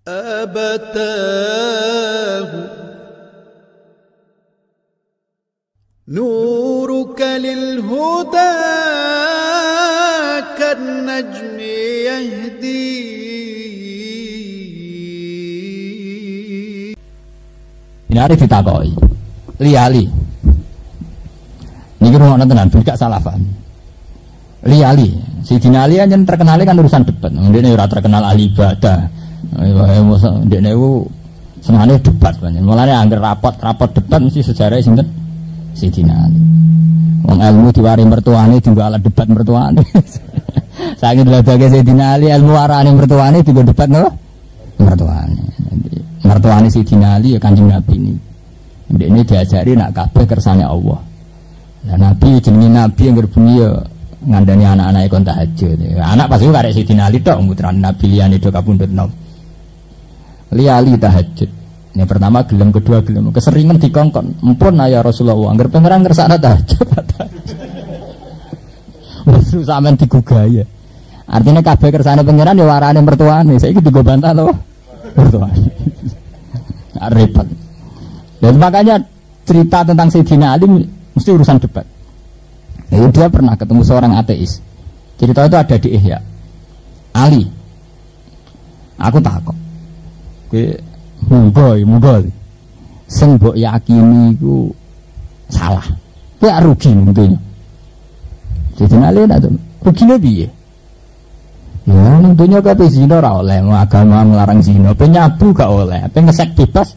أبتاه نورك للهدى كالنجم يهدي. Ini hari ditakoi liali ini kira tenan gak salah paham liali si Dina Ali yang terkenal kan urusan debat dia ora terkenal ahli ibadah dia itu senangnya debat banyak mulanya anggar rapat debat mesti sejarah sinten si Dina Ali wong ilmu diwari mertuane juga alat debat mertuane saya ingin belajar si Dina Ali ilmu warane mertuane juga debat no mertuane si Dina Ali ya Kanjeng Nabi ini diajari nak kabeh kersane Allah. Nah Nabi jenenge Nabi yang berbunyi ya ngandani anak-anak kon tahajud. Anak pasti karek si Dina Ali tok mutran Nabi liyane do kapundhut nom. Liali tahajud. Yang pertama gelem, kedua gelem. Keseringan dikongkon. Empun ya Rasulullah angger pangeran ngersakno tahajud. Wis sampean digugaya. Artinya kabeh kersane pangeran ya warane mertuane. Saiki digo bantah to. Mertuane. Repot. Dan makanya cerita tentang Sayyidina Ali mesti urusan debat. Dia pernah ketemu seorang ateis. Cerita itu ada di Ihya. Ali, aku takut. Kowe monggo. Sing mbok yakini iku salah. Kowe rugi mungkin. Sayyidina Ali ndak rugine piye? Ya ning dunya kabeh zina ora oleh, agama melarang zina, penyabu gak oleh, pengesek bebas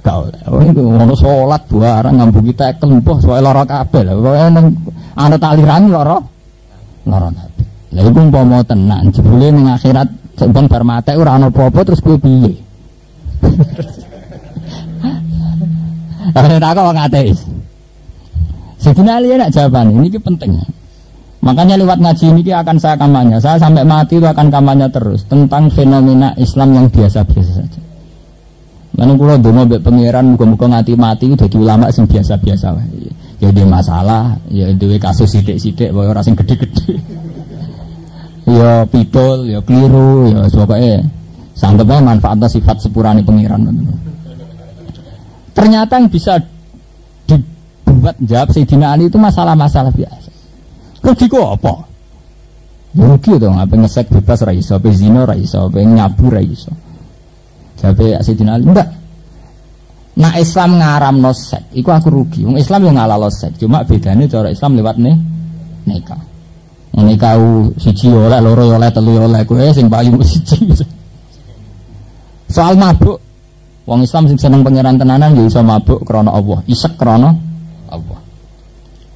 gak oleh. Ngono salat barang ngambung kita kelempoh soal lara kabeh lho. Kowe nang ana aliran lara kabeh. Lha iku umpama tenan jebule ning akhirat sampun bar mate ora ana apa-apa terus kowe piye? Ana tak wong ateis. Sayyidina Ali nak jawaban ini penting. Makanya lewat ngaji ini akan saya kampanye. Saya sampai mati itu akan kampanye terus tentang fenomena Islam yang biasa-biasa saja. Lalu kalau dulu mbek pangeran muga-muga mati udah di ulama sing biasa-biasa wae. Ya di masalah, ya duwe kasus sithik-sithik wae ora sing gede-gede. Ya pidol, ya keliru, ya pokoke sanggepnya manfaatnya sifat sepurane pangeran. Ternyata yang bisa dibuat jawab Sayyidina Ali itu masalah-masalah biasa. Rugi kok apa? Rugi dong, apa ngesek bebas ra iso, apa zina ra iso, apa nyabu ra iso. Jabe Sayyidina Ali enggak. Nah Islam ngaramno seks, iku aku rugi. Wong Islam yo ngalalo seks, cuma bedane cara Islam lewat nikah. Nikah siji oleh, loro oleh, telu oleh, kowe sing payu siji. Soal mabuk, wong Islam sing seneng pangeran tenanan yo iso mabuk krana Allah, isek krana Allah.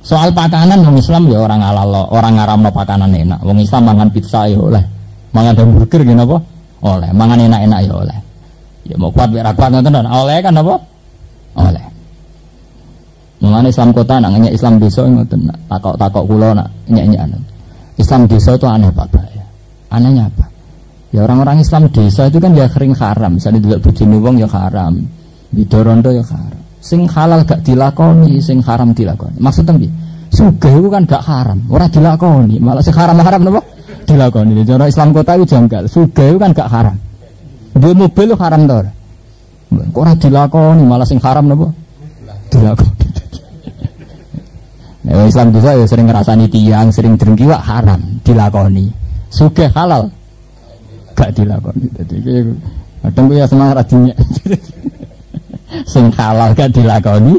Soal pakanan wong Islam ya orang halal, orang ngaramno pakanan enak. Wong Islam mangan pizza ya oleh. Mangan hamburger ngene apa? Oleh. Mangan enak-enak ya oleh. Ya mau kuat ora kuat ngoten oleh kan apa? Oleh. Mulane Islam kota nak nyek Islam desa ngoten takok kula nak nyek-nyekan. Islam desa itu aneh Pak ya. Anehnya apa? Ya orang-orang Islam desa itu kan ya kering haram. Misalnya delok bojone wong ya haram. Bidorondo ya haram. Sing halal gak dilakoni, sing haram dilakoni. Maksudnya piye? Sugih itu kan gak haram, ora dilakoni, malah sing haram-haram napa? Dilakoni. Cara Islam kota itu janggal. Sugih itu kan gak haram. Duwe mobil itu haram to ora? Kok ora dilakoni, malah sing haram napa? Dilakoni. Nah, Islam desa ya sering ngrasani tiyang, sering drengki wak haram, dilakoni. Sugih halal gak dilakoni. Dadi kadang kuwi ya semangat radinya. Sing halal gak dilakoni,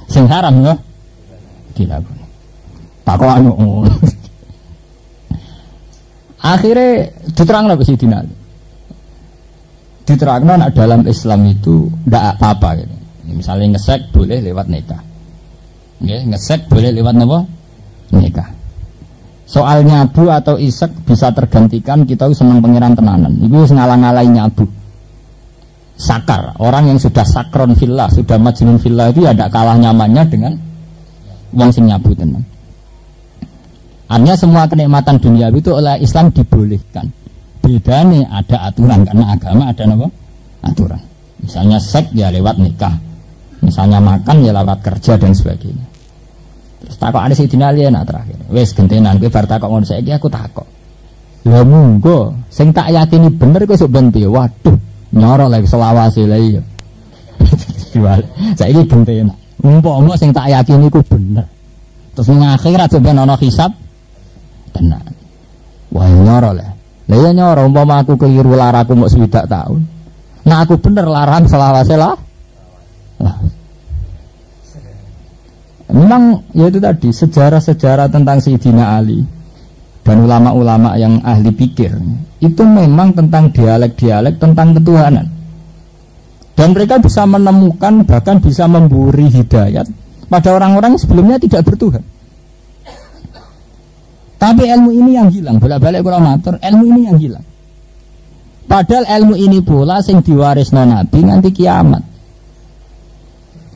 sing haram ya dilakoni. Takok anu. Akhirnya diterangno ke Sayyidina Ali. Diterangno nak dalam Islam itu ndak apa-apa gitu. Misalnya ngesek boleh lewat nikah. Nggih, ngesek boleh lewat napa? Nikah. Soal nyabu atau isek bisa tergantikan kita seneng pangeran tenanan. Iku wis ngalang-alangi nyabu. Sakar, orang yang sudah sakron fillah, sudah majnun fillah itu ya tidak kalah nyamannya dengan wong sing nyabu tenan. Artinya semua kenikmatan dunia itu oleh Islam dibolehkan. Bedanya ada aturan karena agama ada apa? Aturan. Misalnya seks ya lewat nikah, misalnya makan ya lewat kerja dan sebagainya. Terus takok ada Sayyidina Ali enak terakhir. Wes gentenan kowe bar takok ngono saiki aku takok. Lah monggo sing tak yakini bener kowe sok ben piye? Waduh. Nyoro lagi selawase lha iya. Saiki gentena. Umpama sing tak yakini ku bener. Terus ning akhirat ben ana hisab tenan. Wah nyoro lah. Lah ya nyoro umpama aku keliru laraku mok 20 tahun. Nah aku bener larang selawase lah. Memang ya itu tadi sejarah-sejarah tentang Sayyidina Ali dan ulama-ulama yang ahli pikir itu memang tentang dialek-dialek tentang ketuhanan. Dan mereka bisa menemukan bahkan bisa memberi hidayat pada orang-orang yang sebelumnya tidak bertuhan. Tapi ilmu ini yang hilang, bolak-balik kula matur, ilmu ini yang hilang. Padahal ilmu ini pula sing diwarisno Nabi nganti kiamat.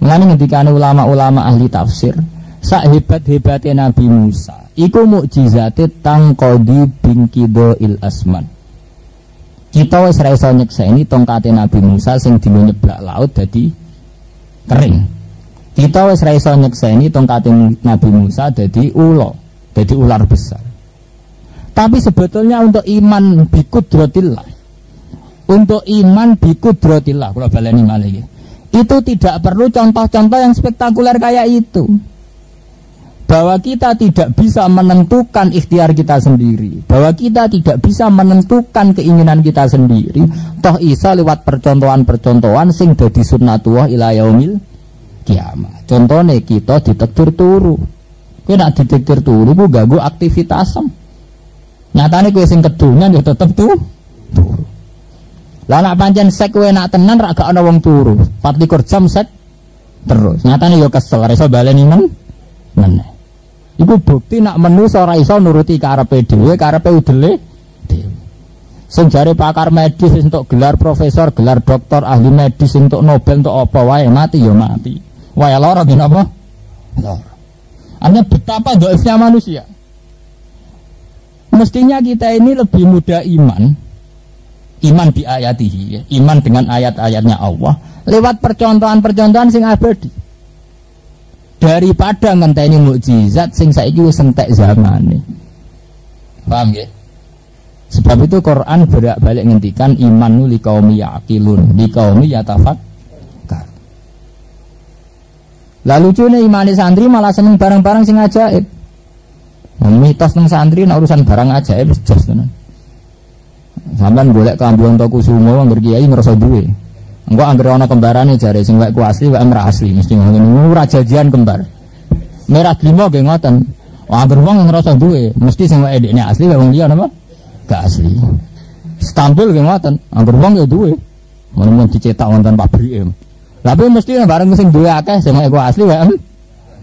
Mulane ngendikane ulama-ulama ahli tafsir, sak hebat-hebatnya Nabi Musa, iku mukjizate tangqadi bingkidoil asman. Kita wis ra iso nyekseni tongkate Nabi Musa sing dino nyeblak laut dadi kering. Kita wis ra iso nyekseni tongkate Nabi Musa dadi ular besar. Tapi sebetulnya untuk iman bikudratillah, untuk iman bikudratillah, kula baleni malih iki. Itu tidak perlu contoh-contoh yang spektakuler kayak itu. Bahwa kita tidak bisa menentukan ikhtiar kita sendiri, bahwa kita tidak bisa menentukan keinginan kita sendiri, toh isa lewat percontohan-percontohan sing dadi sunnatullah ila yaumil kiamat. Contohnya kita ditektir turu. Kowe nek ditektir turu ku ganggu aktivitas. Nyatane kowe sing kedungan ya tetep turu. Lah nek pancen sek kowe nak tenan ra gak ana wong turu. 24 jam sek terus. Nyatane ya kesel, ra iso baleni meneh. Iku bukti nak manusa ora iso nuruti karepe dhewe, karepe udele dhewe. Sing jare pakar medis entuk gelar profesor, gelar doktor, ahli medis entuk Nobel entuk apa wae mati ya mati. Wae lara ben apa? Lara. Hanya betapa dhaifnya manusia. Mestinya kita ini lebih mudah iman bi ayatihi ya. Iman dengan ayat-ayatnya Allah lewat percontohan-percontohan sing abadi daripada ngenteni mukjizat sing saiki wis entek zamane. Paham ya? Sebab itu Quran bolak-balik ngendikan imanu liqaumi yaqilun, liqaumi yatafakkar. Lalu lucunya imane santri malah seneng barang-barang sing ajaib. Mitos nang santri nek urusan barang ajaib wis jos tenan. Sampeyan golek kambu Antakusuma anggere kiai ngrasa duwe. Engko anggere ana kembarane jare sing wekku asli wek ora asli mesti ngono ora jajian kembar. Merah limo nggih ngoten. Anggere wong ngrasa duwe mesti sing wek dekne asli wek wong liya napa? Gak asli. Istanbul nggih ngoten. Anggere wong ya duwe. Mun dicetak wonten pabrike. Lah tapi mesti bareng sing duwe akeh sing wek asli wek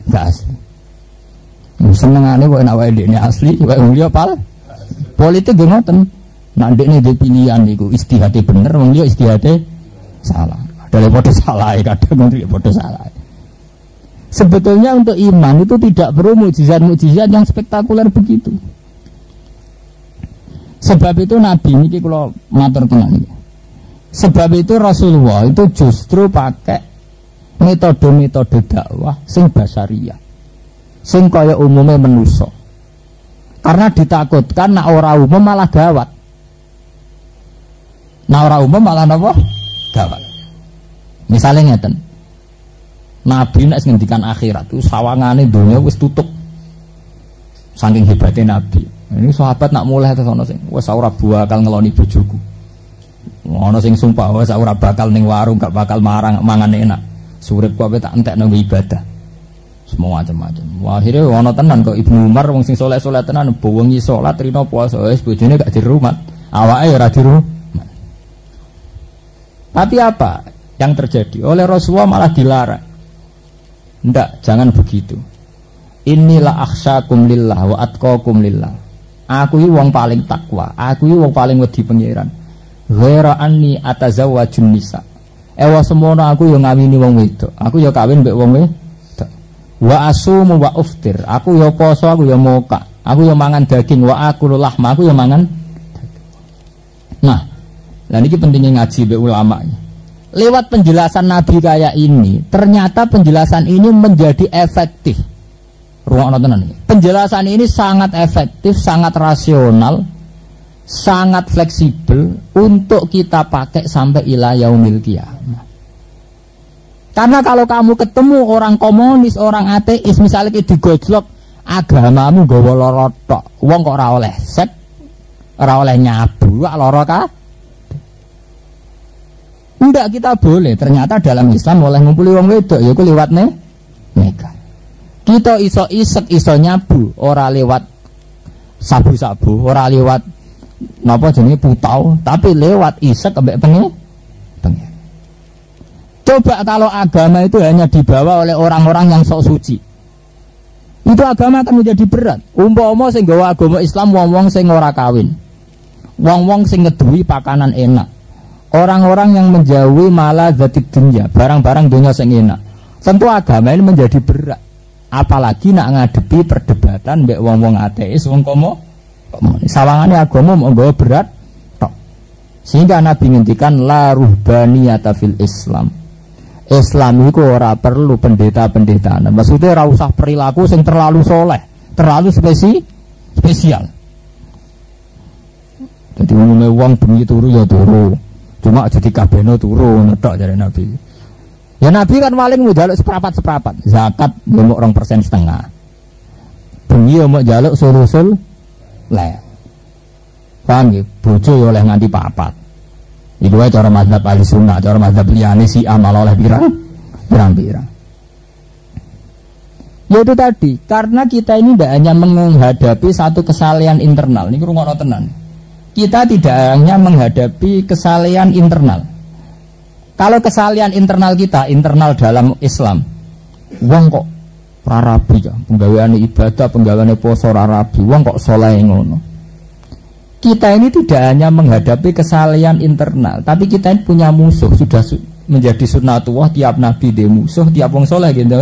gak asli. Senengane kok nek wek dekne asli wek wong liya pal. Politik nggih ngoten. Nak ndekne di pilihan niku istihate bener, wong liya istihate salah. Ada podo salah, kadang menteri podo salah. Sebetulnya untuk iman itu tidak perlu mukjizat-mukjizat yang spektakuler begitu. Sebab itu Nabi niki kula matur tenan. Sebab itu Rasulullah itu justru pakai metode-metode dakwah sing basariyah. Sing kaya umume manusa. Karena ditakutkan nak ora umum malah gawat. Nah orang umum malah napa? Gawat. Misalnya ngeten. Nabi nek ngendikan akhirat itu sawangane donya wis tutup. Saking hebatnya Nabi. Ini sahabat nak mulai terus ana sing wis ora bakal ngeloni bojoku. Ana sing sumpah wis ora bakal ning warung gak bakal mangan enak. Surip kok tak entekno ibadah. Semua macam-macam. Wah, akhirnya ana tenan kok Ibnu Umar wong sing saleh-saleh tenan bengi salat rino puasa wis bojone gak di rumah. Awake ora di rumah. Tapi apa yang terjadi? Oleh Rasulullah malah dilarang. Ndak, jangan begitu. Inilah akhsyakum lillah wa atqakum lillah. Aku iki wong paling takwa, aku iki wong paling wedi pangeran. Ghaira anni atazawwajun nisa. Ewa semono aku yo ngawini wong wedok. Aku yo kawin mbek wong wedok. Wa asumu wa uftir. Aku yo poso, aku yo moka. Aku yo mangan daging, wa akulu lahma, aku yo mangan daging. Nah, nah ini pentingnya ngaji be ulama. Lewat penjelasan Nabi kayak ini, ternyata penjelasan ini menjadi efektif. Ruang tenan. Penjelasan ini sangat efektif, sangat rasional, sangat fleksibel untuk kita pakai sampai ila yaumil qiyamah. Karena kalau kamu ketemu orang komunis, orang ateis, misalnya digojlok agamamu nggawa lara tok, wong kok ora oleh sek, ora oleh nyabu, lara ka? Enggak, kita boleh. Ternyata dalam Islam oleh ngumpuli wong wedok ya ku liwat nikah. Kita iso isek, iso nyabu, ora lewat sabu-sabu, ora lewat napa jenenge putau, tapi lewat isek ambek pengen. Coba kalau agama itu hanya dibawa oleh orang-orang yang sok suci, itu agama akan menjadi berat. Umpama sing gawa agama Islam wong-wong sing ora kawin, wong-wong sing ngeduwi pakanan enak, orang-orang yang menjauhi maladzatid dunya, barang-barang dunia sing enak, tentu agama ini menjadi berat. Apalagi nak ngadepi perdebatan mbek wong-wong ateis, wong sawangane agama mau nggawa berat tok. Sehingga Nabi ngendikan la ruhbaniyata fil Islam. Islam itu ora perlu pendeta-pendetaan. Maksudnya ora usah perilaku sing terlalu soleh, terlalu spesial. Jadi umumnya wong bengi turu ya turu. Cuma jadi kabeno turu netok dari Nabi. Ya Nabi kan paling mau jaluk seprapat. Zakat ya mau 2,5%. Bengi ya mau jaluk sulusul le. Paham ya? Bojo ya oleh nganti 4. Itu aja cara mazhab ahli sunnah, cara mazhab liyane si amal oleh pirang-pirang. Ya itu tadi, karena kita ini tidak hanya menghadapi satu kesalahan internal. Ini rungokno tenan. Kita tidak hanya menghadapi kesalahan internal. Kalau kesalahan internal kita, internal dalam Islam, wong kok rarabi ya, penggaweane ibadah, penggaweane poso rarabi, wong kok saleh ngono. Kita ini tidak hanya menghadapi kesalahan internal, tapi kita ini punya musuh. Sudah menjadi sunnatullah, tiap nabi dia musuh, tiap wong soleh gitu.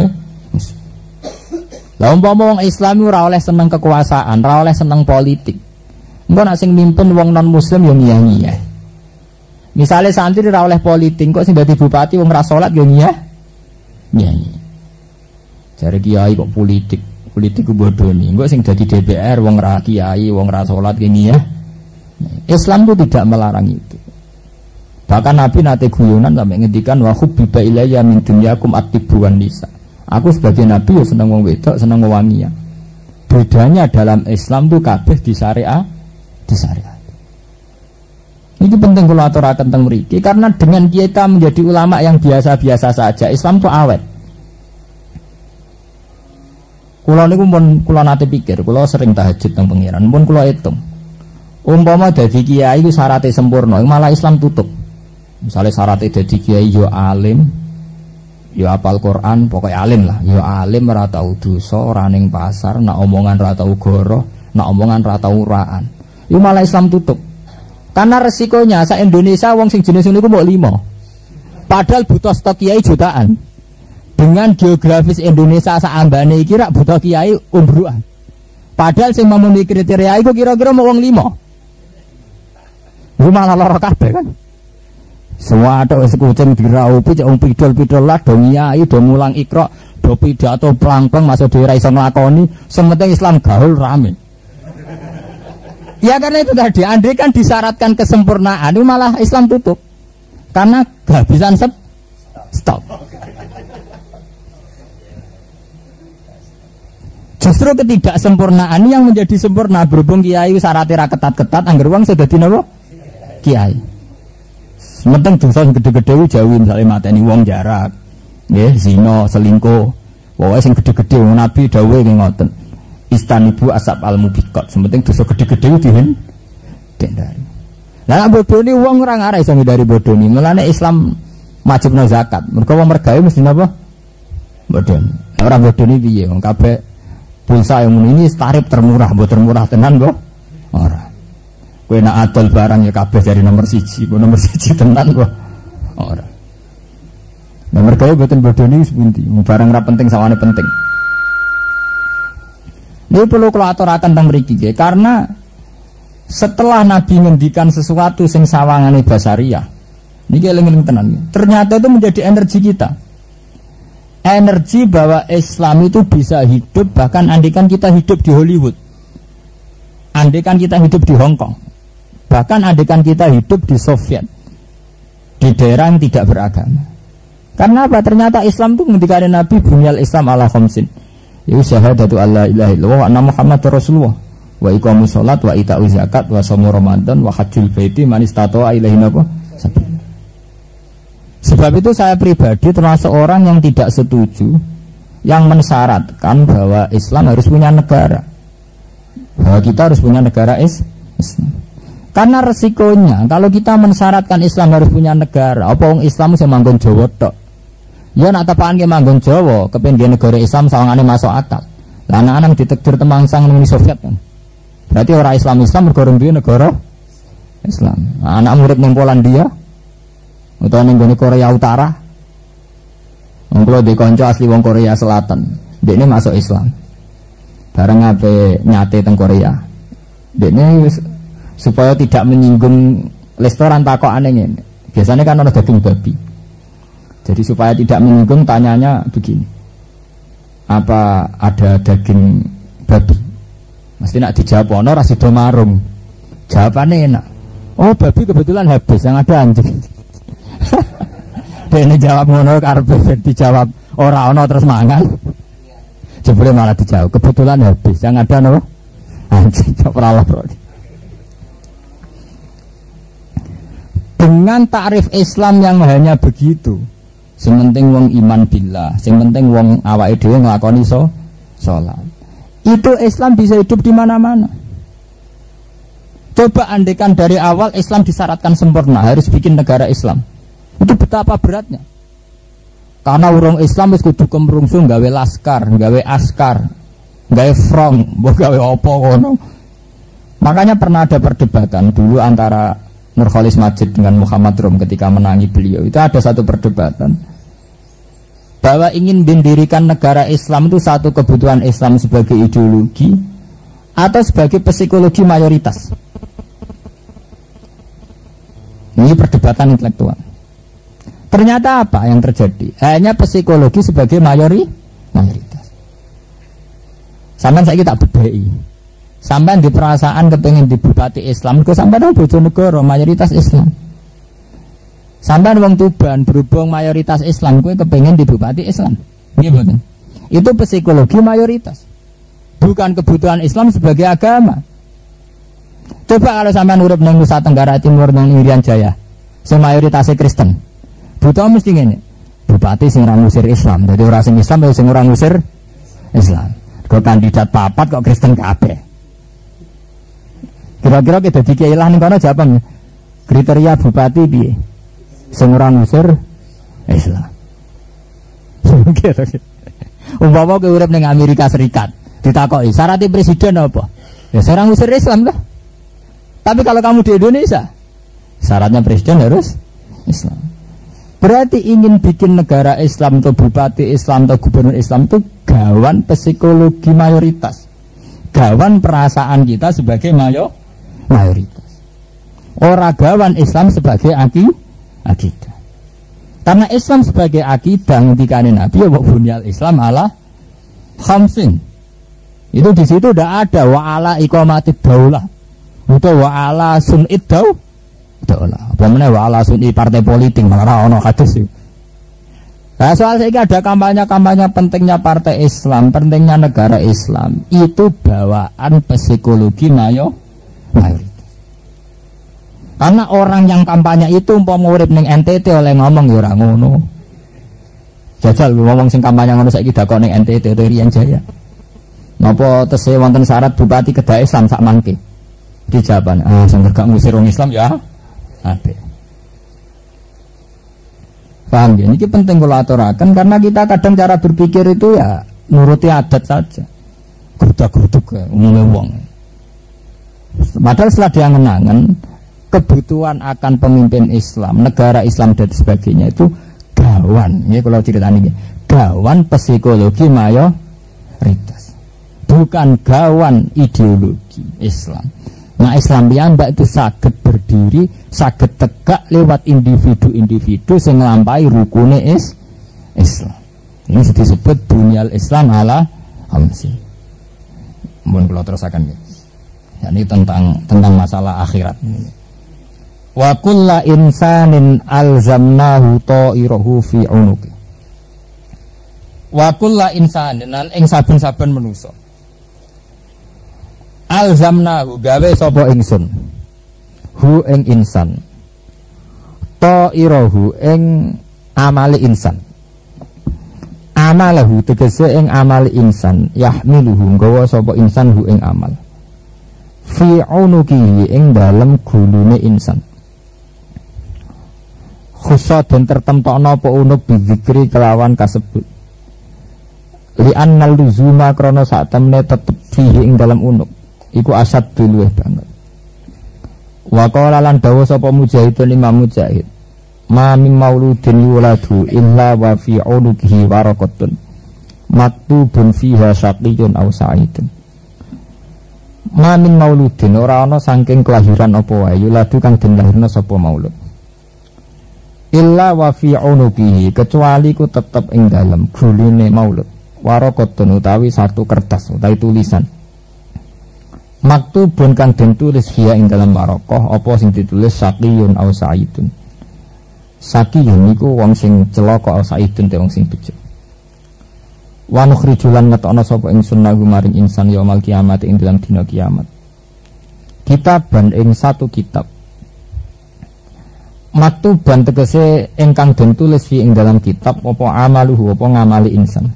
Lah umpama wong Islam ora oleh seneng kekuasaan, ora oleh seneng politik. Engko nek sing mimpin wong non muslim yo ngiyah-ngiyah. Misale santri ora oleh politik, kok sing dadi bupati wong ra salat yo ngiyah-ngiyah. Jare kiai kok politik ku bodoni. Engko sing dadi DPR wong ra kiai, wong ra salat ngiyah. Islam itu tidak melarang itu. Bahkan Nabi nate guyonan sampai ngendikan wa hubbiba ilayya min dunyakum at-tibbu wan nisa. Aku sebagai Nabi ya seneng wong wedok, seneng wangian. Bedanya dalam Islam itu kabeh disyariat. Ini penting kalau aturaken teng mriki karena dengan kita menjadi ulama yang biasa-biasa saja, Islam itu awet. Kula niku pun kula nate pikir, kula sering tahajud teng pangeran, pun kula hitung. Umpama dadi kiai itu syaratnya sempurna, malah Islam tutup. Misalnya syaratnya dadi kiai yo alim, yo apal Quran, pokoknya alim lah. Yo alim ora tau dosa, ora ning pasar, nak omongan ora tau goroh, nak omongan ora tau uraan. Yo malah Islam tutup. Karena resikonya sa Indonesia wong sing jenis niku mau 5. Padahal butuh stok kiai jutaan. Dengan geografis Indonesia sak ambane iki rak butuh kiai umbruan. Padahal sing memenuhi kriteria iku kira-kira mau wong 5. Lu malah lara kabeh kan. Semua ada kucing diraupi, cek pidol-pidol lah, do nyai, do mulang Iqra, do pidato plangpeng masuk dhewe ra iso nglakoni, sementing Islam gaul rame. Ya karena itu tadi, andai kan disyaratkan kesempurnaan, itu malah Islam tutup. Karena kehabisan stok. Justru ketidaksempurnaan ini yang menjadi sempurna. Berhubung kiai syaratnya ketat-ketat, angger wong sudah dinopo kiai. Sementing dosa gede-gede jauhi, misalnya mateni wong jarak, nggih, zina, selingkuh. Pokoke sing gede-gede wong Nabi dawuhe ngoten. Istanibu asab al-mubiqat. Sementing dosa gede-gede dihindari. Lah nek bodoni wong ora ngarep iso ngindari bodoni. Mulane Islam wajibna zakat. Mergo wong mergawe mesti napa? Bodoni. Ora bodoni piye? Wong kabeh pulsa yang ini tarif termurah, mbok termurah tenan mbok. Ora. Kowe nak adol barang ya kabeh dari nomor 1, nomor 1 tenan kok. Ora. Nomor gawe mboten bodoni sepundi, barang ra penting sawane penting. Ini perlu kula aturaken teng mriki nggih, karena setelah Nabi ngendikan sesuatu sing sawangane basariah, niki eling-eling tenan. Ternyata itu menjadi energi kita. Energi bahwa Islam itu bisa hidup bahkan andikan kita hidup di Hollywood. Andikan kita hidup di Hong Kong. Bahkan andaikan kita hidup di Soviet, di daerah yang tidak beragama. Karena apa? Ternyata Islam itu ketika Nabi bunyal Islam ala khamsin. Itu syahadatu alla ilaha illallah wa anna Muhammadar Rasulullah wa iqamus shalat wa ita'uz zakat wa shaum Ramadan wa hajjul baiti man istata'a ilaihi sabila. Sebab itu saya pribadi termasuk orang yang tidak setuju yang mensyaratkan bahwa Islam harus punya negara, bahwa kita harus punya negara Islam. Karena resikonya kalau kita mensyaratkan Islam harus punya negara, apa wong Islam sing manggon Jawa tok. Ya nak tepaan ke manggon Jawa, kepengen negara Islam sawangane masuk akal. Lah anak-anak ditekdir temangsang ning Soviet kan. Berarti orang Islam mergo duwe negara Islam. Anak murid ning Polandia utawa ning Korea Utara. Wong kula di kanca asli wong Korea Selatan, dekne masuk Islam. Bareng ape nyate teng Korea. Dekne supaya tidak menyinggung restoran takokane ngene. Biasanya kan ana daging babi. Jadi supaya tidak menyinggung tanyanya begini. Apa ada daging babi? Mesti nak dijawab ono ra sida marung. Jawabane enak. Oh, babi kebetulan habis, yang ada anjing. Dene jawab ngono karepe dijawab ora ono terus mangan. Jebule malah dijawab kebetulan habis, yang ada napa? Anjing ora loro. Dengan takrif Islam yang hanya begitu, sing penting wong iman billah, sing penting wong awake dhewe nglakoni salat. Itu Islam bisa hidup di mana-mana. Coba andekan dari awal Islam disyaratkan sempurna, harus bikin negara Islam. Itu betapa beratnya. Karena urung Islam wis kudu kemrungsung gawe laskar, gawe askar, gawe front, mbok gawe apa ngono. Makanya pernah ada perdebatan dulu antara Nurholis Majid dengan Muhammad Rum ketika menangi beliau. Itu ada satu perdebatan bahwa ingin mendirikan negara Islam itu satu kebutuhan Islam sebagai ideologi atau sebagai psikologi mayoritas. Ini perdebatan intelektual. Ternyata apa yang terjadi? Hanya psikologi sebagai mayoritas. Sampai saya tak bedai. Sampai di perasaan kepengen di bupati Islam, kok sampai dong Bojonegoro mayoritas Islam. Sampai wong Tuban berhubung mayoritas Islam, kue kepengen di bupati Islam. Iya, itu psikologi mayoritas, bukan kebutuhan Islam sebagai agama. Coba kalau sampai urip nang Nusa Tenggara Timur nang Irian Jaya, sing mayoritasnya Kristen, butuh mesti ngene. Bupati sing ora ngusir Islam, jadi orang sing Islam sing ora ngusir Islam. Kok kandidat papat kok Kristen kabeh. Kira-kira kita dikeilah ning kono jawaban kriteria bupati piye? Sing ora ngusir Islam. Umpama kowe urip ning Amerika Serikat, ditakoki syaratnya presiden apa? Ya seorang ngusir Islam lah. Tapi kalau kamu di Indonesia, syaratnya presiden harus Islam. Berarti ingin bikin negara Islam atau bupati Islam atau gubernur Islam itu gawan psikologi mayoritas, gawan perasaan kita sebagai mayoritas. Ora gawan Islam sebagai akidah. Karena Islam sebagai akidah ngendikane Nabi ya bunyal Islam ala khamsin. Itu di situ udah ada wa ala iqamatid daulah. Atau wa ala sun'id daulah. Apa meneh wa ala sun'i partai politik malah ono hadis. Nah, soal saya ada kampanye-kampanye pentingnya partai Islam, pentingnya negara Islam. Itu bawaan psikologi mayoritas. Karena orang yang kampanye itu umpama urip ning NTT oleh ngomong ya ora ngono. Jajal ngomong sing kampanye ngono saiki dakok ning NTT utawa Irian Jaya. Napa tesih wonten syarat bupati kedah Islam sak mangke? Dijawaban, sing gak ngusir wong Islam ya apik. Paham ya? Ini penting kula aturaken karena kita kadang cara berpikir itu ya nuruti adat saja. Grudak-gruduk umumnya wong. Padahal setelah dia ngenangan kebutuhan akan pemimpin Islam, negara Islam dan sebagainya itu gawan. Ini kalau cerita ini, gawan psikologi mayoritas, bukan gawan ideologi Islam. Nah Islam piyambak itu saged berdiri, saged tegak lewat individu-individu sing nglampahi rukune Islam. Ini disebut bunyal Islam ala khamsin. Mohon kula terusaken ya. Ini tentang masalah akhirat ini. Wa kulla insanin alzamnahu ta'irahu fi 'unuqi. Wa kulla insanin lan ing saben-saben manusa. Alzamnahu gawe sapa ingsun. Hu ing insan. Ta'irahu ing amali insan. Amalahu tegese ing amali insan, yahmiluhu nggawa sapa insan hu ing amal. Fi 'unuqi ing dalem gulune insan. Khusus dan tertentokno apa unuk bizikri kelawan kasebut. Li annal luzuma krana sak temne tetep fihi ing dalam unuk. Iku asad luweh banget. Wa qala lan dawuh sapa Mujahidun Imam Mujahid. Ma min mauludin yuladu illa wa fi 'unuqihi waraqatun. Maktubun fiha syaqiyyun aw sa'idun. Ma min mauludin ora ana saking kelahiran apa wae yuladu kang den lahirna sapa maulud. Illa wa fi 'unuqihi kecuali ku tetep ing dalem guline maulud waraqatun utawi satu kertas utawi tulisan maktubun kang den tulis via ing dalam waraqah apa sing ditulis saqiyun aw sa'idun. Saqiyun niku wong sing celaka aw sa'idun te wong sing bejo. Wa nukhrijulan ngetokno sapa ingsun lahu maring insan yaumul kiamat ing dalam dina kiamat kitaban ing satu kitab. Maktuban tegese ingkang den tulis fi ing dalam kitab apa amaluhu apa ngamali insan.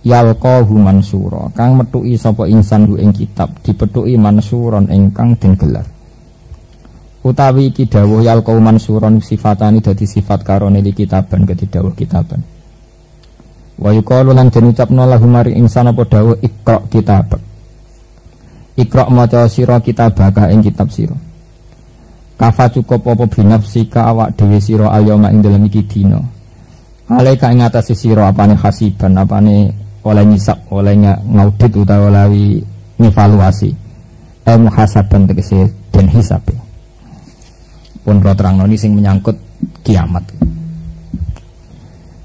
Yalqahu mansura kang metuki sapa insan hu ing kitab dipethuki mansuron ingkang den gelar. Utawi iki dawuh yalqahu mansuron sifatane dadi sifat karone li kitaban kedhi dawuh kitaban. Wa yuqalu lan den ucapno lahu maring insan apa dawuh iqra kitabak. Iqra maca sira kitabaka ing kitab sira. Kafa cukup apa binafsika awak dhewe sira ayoma ing dalem iki dina. Alaika ing atase sira apane hasiban apane oleh nyisap oleh ngaudit utawa olawi ngevaluasi. Muhasaban tegese den hisabe. Pun kula terangno sing menyangkut kiamat.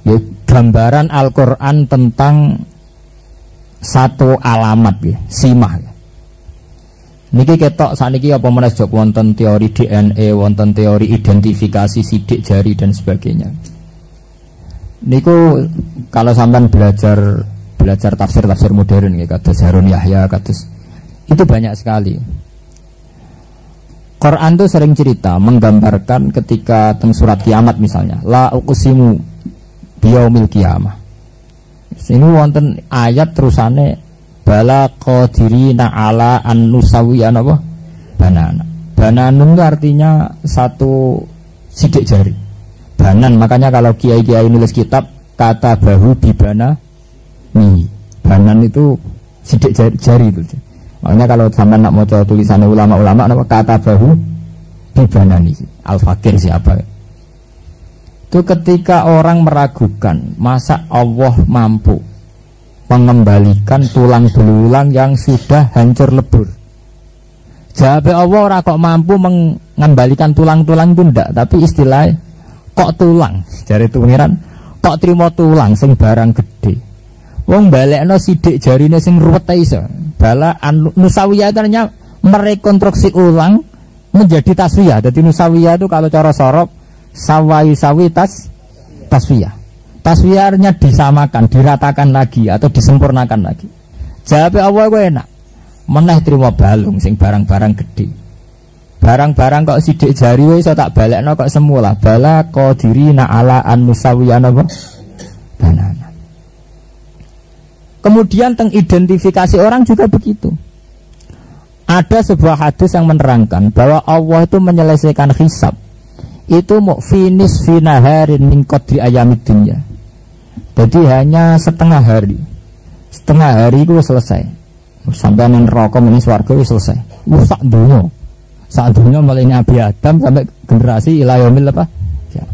Ya gambaran Al-Qur'an tentang satu alamat ya, simah ya. Niki ketok sakniki apa meneh jog wonten teori DNA, wonten teori identifikasi sidik jari dan sebagainya. Niku kalau sampean belajar tafsir modern ya, kados Harun Yahya, kados itu banyak sekali. Quran tuh sering cerita menggambarkan ketika teng surat kiamat misalnya, la uqsimu biyaumil qiyamah. Sini wonten ayat terusane bala qadirina ala an nusawiyan apa? Banana. Bananun itu artinya satu sidik jari. Banan, makanya kalau kiai-kiai nulis kitab kata bahu bibana nih. Banan itu sidik jari itu. Makanya kalau sampai nak mau tulisannya ulama-ulama apa kata bahu bibana nih. Al-Fakir siapa? Itu ketika orang meragukan masa Allah mampu mengembalikan tulang belulang yang sudah hancur lebur. Jawab Allah ora kok mampu mengembalikan tulang-tulang itu ndak, tapi istilah kok tulang. Jare pengiran kok trimo tulang sing barang gede. Wong balekno sidik jarine sing ruwet iso. Bala nusawiyah ternyata merekonstruksi ulang menjadi taswiyah. Jadi nusawiyah itu kalau cara sorop sawi taswiyah. Taswiyahnya disamakan, diratakan lagi atau disempurnakan lagi. Jawab Allah gue enak. Meneh terima balung sing barang-barang gede. Barang-barang kok sidik jari wis tak balekno kok semula. Bala qadirina ala an musawiyana banana. Kemudian teng identifikasi orang juga begitu. Ada sebuah hadis yang menerangkan bahwa Allah itu menyelesaikan hisab. Itu mau finish finaharin min qadri ayamid dunya. Jadi hanya setengah hari itu selesai. Sampai neraka mening swarga wis selesai. Sak dunya mulai Nabi Adam sampai generasi ila yaumil apa? Ya.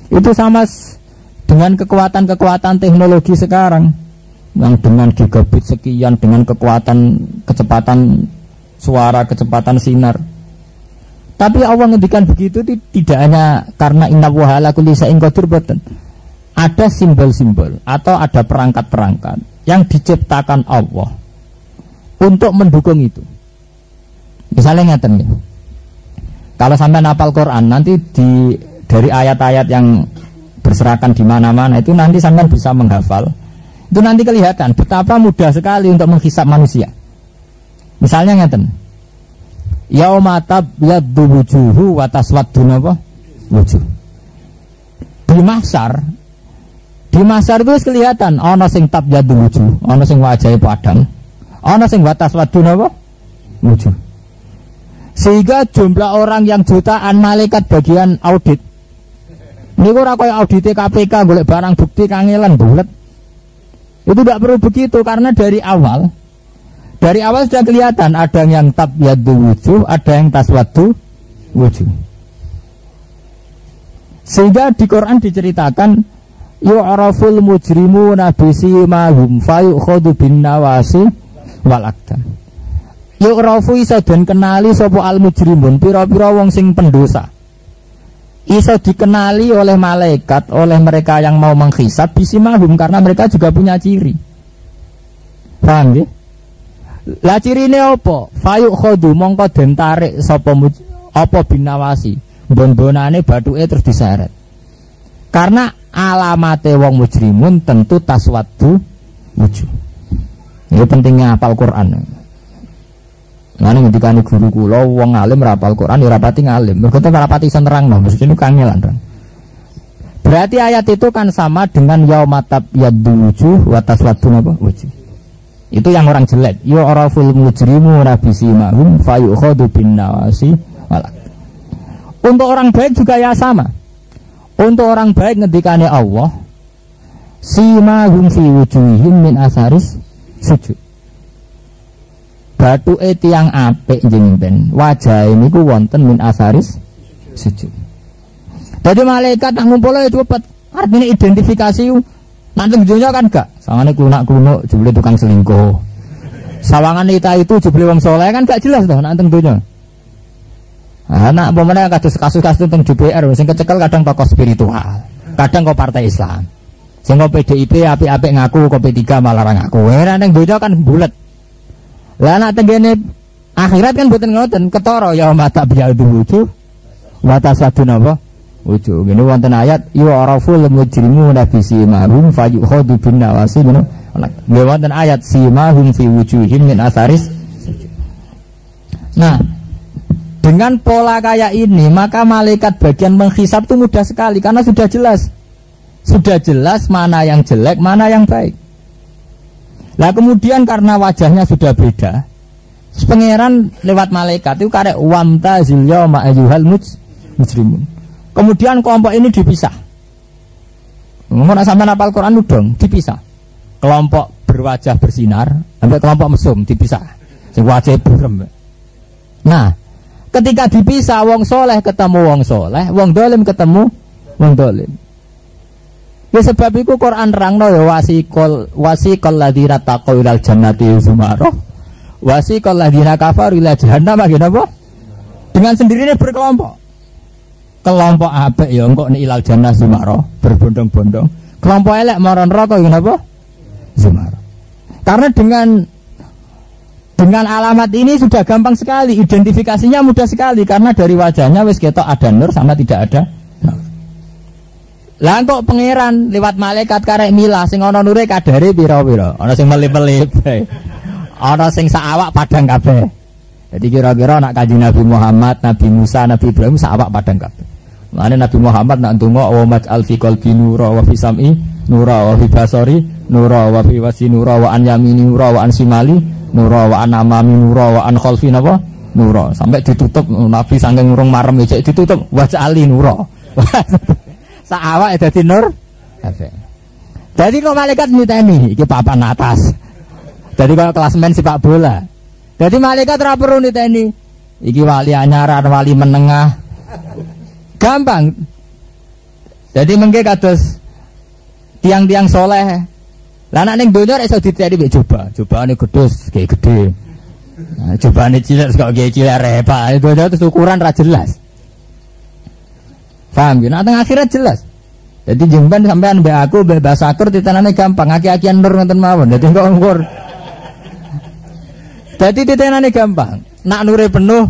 Itu sama dengan kekuatan teknologi sekarang yang dengan gigabit sekian, dengan kecepatan suara, kecepatan sinar. Tapi Allah ngendikan begitu tidak hanya karena innallaha ala kulli syai'in qadir, boten. Ada simbol-simbol atau ada perangkat-perangkat yang diciptakan Allah untuk mendukung itu. Misalnya ngeten ya. Kalau sampai hafal Quran nanti dari ayat-ayat yang berserakan di mana-mana itu nanti sampai bisa menghafal. Itu nanti kelihatan betapa mudah sekali untuk menghisab manusia. Misalnya ngeten. Yauma tabyaddu wujuhu wa taswaddu wujuh. Di mahsyar itu kelihatan ana sing tabyaddu wujuh, ana sing wajahe padang, ana sing wa taswaddu wujuh. Sehingga jumlah orang yang jutaan malaikat bagian audit. Niku ora kaya audit KPK golek barang bukti kangelan bulet. Itu tidak perlu begitu karena dari awal sudah kelihatan ada yang tabyaddu wujuh, ada yang taswaddu wujuh. Sehingga di Quran diceritakan yu'raful mujrimuna bisimahum fayukhadhu bin nawasi wal aqdam. Yu'rafu iso den kenali sapa al mujrimun pira-pira wong sing pendosa. Iso dikenali oleh malaikat, oleh mereka yang mau menghisab bisimahum karena mereka juga punya ciri. Paham nggih? Lah cirine apa? Fayukhadhu mongko den tarik sapa apa binawasi. Bon-bonane bathuke terus diseret. Karena alamate wong mujrimun tentu taswaddu wujuh. Ini pentingnya hafal Quran. Ngene ngendikane guru kula wong alim ora hafal Quran ora pati ngalim. Mergo ora pati iso nerangno, mestine kangelan. Berarti ayat itu kan sama dengan yaumatab yaddu wujuh wa taswaddu wujuh. Itu yang orang jelek. Yu'raful mujrimuna bisimahum fayukhadhu bin nawasi wal. Untuk orang baik juga ya sama. Untuk orang baik ngendikane Allah simahum fi wujuhihim min asaris sujud. Bathuke tiyang apik jenengan wajahe niku wonten min asaris sujud. Dadi malaikat tak ngumpul itu cepet. Artinya identifikasi nanti dunia kan gak. Sawangane klunak-klunuk jebule tukang selingkuh. Sawangane kita itu jebule wong saleh kan gak jelas toh nanti dunia. Anak pemenang kasus-kasus tentang DPR sing kecekel kadang tokoh spiritual, kadang kok partai Islam. Sing kok PDIP apik-apik ngaku, kok P3 malah ora ngaku. Nek dunia kan bulet. Lah nek tengene akhirat kan mboten ngoten, ketara ya mata biadu wujuh wa taswaddu wujuh. Ngene wonten ayat yu'raful mujrimuna bisimahum fayukhadhu bin nawasi ngono. Nggih wonten ayat simahum fi wujuhihim min atharis. Nah, dengan pola kayak ini maka malaikat bagian menghisab itu mudah sekali karena sudah jelas. Sudah jelas mana yang jelek, mana yang baik. Lah kemudian karena wajahnya sudah beda, pangeran lewat malaikat itu karek wamtazil yauma ayyuhal mujrimun. Kemudian kelompok ini dipisah. Ngomong sampai hafal Quran udang dipisah. Kelompok berwajah bersinar sampai kelompok mesum dipisah. Sing wajah burem. Nah, ketika dipisah wong soleh ketemu wong soleh, wong dolim ketemu wong dolim. Ya sebab itu Quran rangno ya wasiqal ladzina taqaw ilal jannati zumarah wasiqal ladzina kafaru ila jahannam apa? Dengan sendirinya berkelompok. Kelompok apik ya engko nek ilal jannah zumarah berbondong-bondong. Kelompok elek marang neraka ya apa? Zumarah. Karena dengan alamat ini sudah gampang sekali, identifikasinya mudah sekali karena dari wajahnya wis ketok ada nur sama tidak ada. Lah kok pangeran lewat malaikat karek milah sing ana nure kadare pira-pira. Ana sing melip-melip. Ana sing sak awak padang kabeh. Jadi kira-kira nak Kanjeng Nabi Muhammad, Nabi Musa, Nabi Ibrahim sak awak padang kabeh. Mane Nabi Muhammad nak ndonga wa maj'al fi qalbi nura wa fi sam'i nura wa fi basari nura wa fi wasi nura wa an yamini nura wa an simali nura wa an amami nura wa an khalfi napa nura. Sampai ditutup Nabi saking urung marem cek ditutup waj'ali nura. Sak awak dadi nur. Jadi kok malaikat niteni iki papan atas. Jadi kalau klasmen sepak bola. Jadi malaikat ora perlu niteni. Iki wali anyaran, wali menengah. Gampang. Jadi mengke kados tiang-tiang soleh. Lah nek ning donya iso diteni mek coba. Cobane gedus, kayak gede. Nah, cobane cilik kok kayak cilik repa. Itu terus ukuran ra jelas. Paham ya? Nah, tengah akhirat jelas. Jadi jemban sampean mbek aku mbek basakur titenane gampang, aki-akian nur ngoten mawon. Dadi kok ngkur. Dadi titenane gampang. Nak nure penuh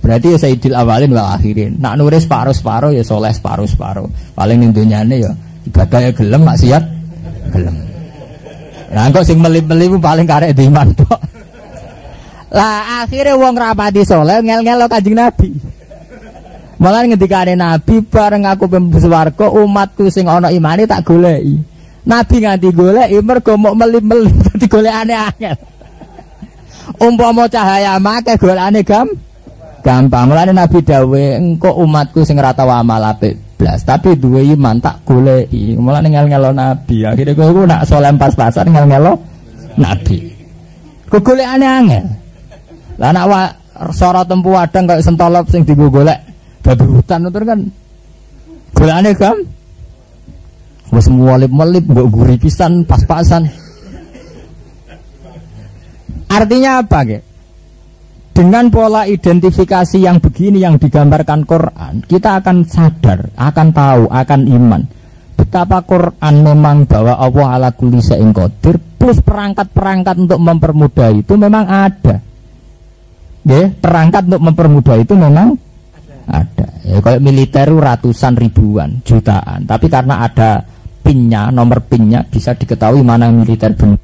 Berarti ya sayyidil awalin wal akhirin. Nak nuris separuh-separuh ya soleh separuh-separuh. Paling ning dunyane ya ibadah ya gelem maksiat gelem. Lah kok sing melip-melip paling karek diiman tok. Lah akhirnya wong rapati soleh ngel-ngel Kanjeng Nabi. Malah ngendikane Nabi bareng aku mlebu swarga umatku sing ana imane tak goleki. Nabi nganti goleki mergo mok melip-melip dadi golekane angel. Umpama cahaya make golekane gampang. Mulane Nabi dawuh engko umatku sing ora tau amal apik blas tapi duwe iman tak goleki. Mulane ngel-ngelo Nabi. Akhire kowe nak saleh pas-pasan ngel-ngelo Nabi. Golekane angel. Lah nak sorot tempu wadang kaya sentolop sing dienggo golek babi hutan itu kan golekane wis mualip-mualip mbok guri pisan pas-pasan. Artinya apa, Ge? Dengan pola identifikasi yang begini yang digambarkan Quran, kita akan sadar, akan tahu, akan iman betapa Quran memang bahwa Allah ala kulli syai'in qadir plus perangkat-perangkat untuk mempermudah itu memang ada. Ya, perangkat untuk mempermudah itu memang ada. Ya, kalau militer ratusan ribuan, jutaan. Tapi karena ada pinnya, nomor pinnya bisa diketahui mana militer benar.